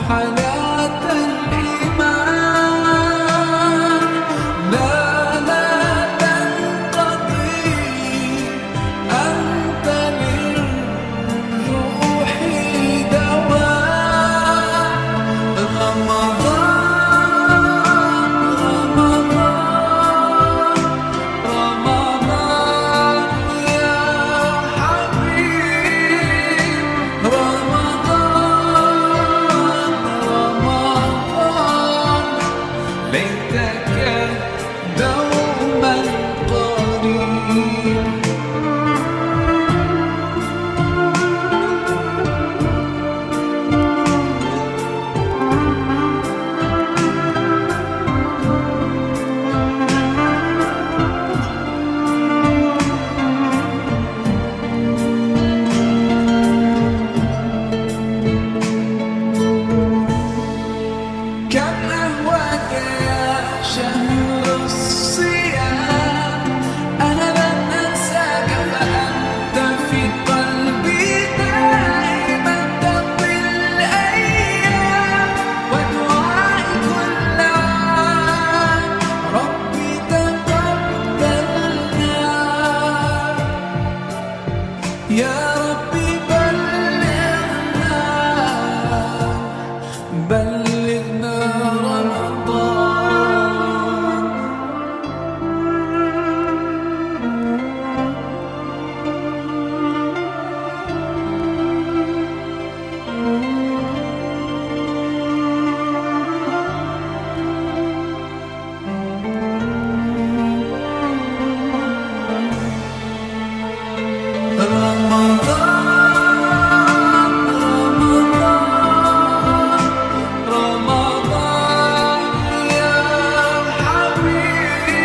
حياة الإيمان لا تنقضي، أنت للروح دواء. رمضان رمضان رمضان يا حبيب، رمضان رمضان ليتك دوما قريب. كم أهواك يا شهر الصيام، أنا لن أنساك فأنت في قلبي دائما. تمضي الأيام ودعائي كل عام، ربي تقبلنا يا ربي. بلغنا رمضان. رمضان يا حبيب،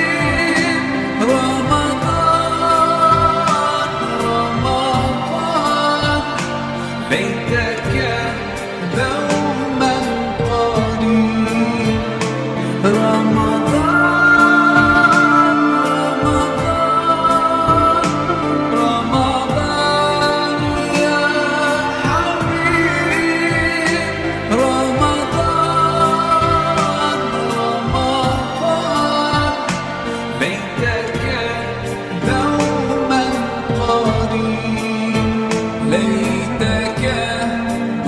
رمضان رمضان ليتك دوما قريب. رمضان رمضان يا حبيب، رمضان رمضان ليتك دوما قريب، ليتك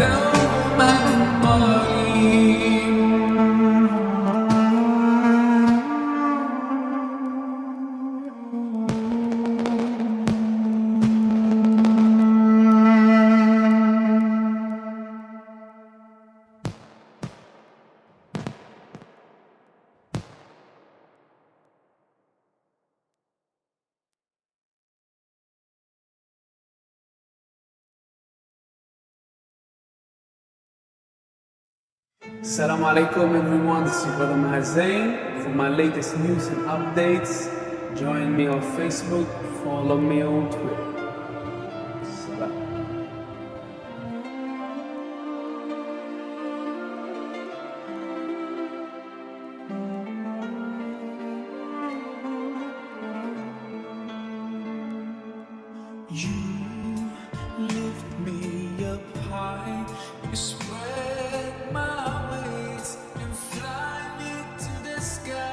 دوما قريب. Assalamu alaikum everyone, this is your brother Maher Zain. For my latest news and updates, join me on Facebook, follow me on Twitter. Salam. You lift me up high, you spread my wings and fly me to the sky.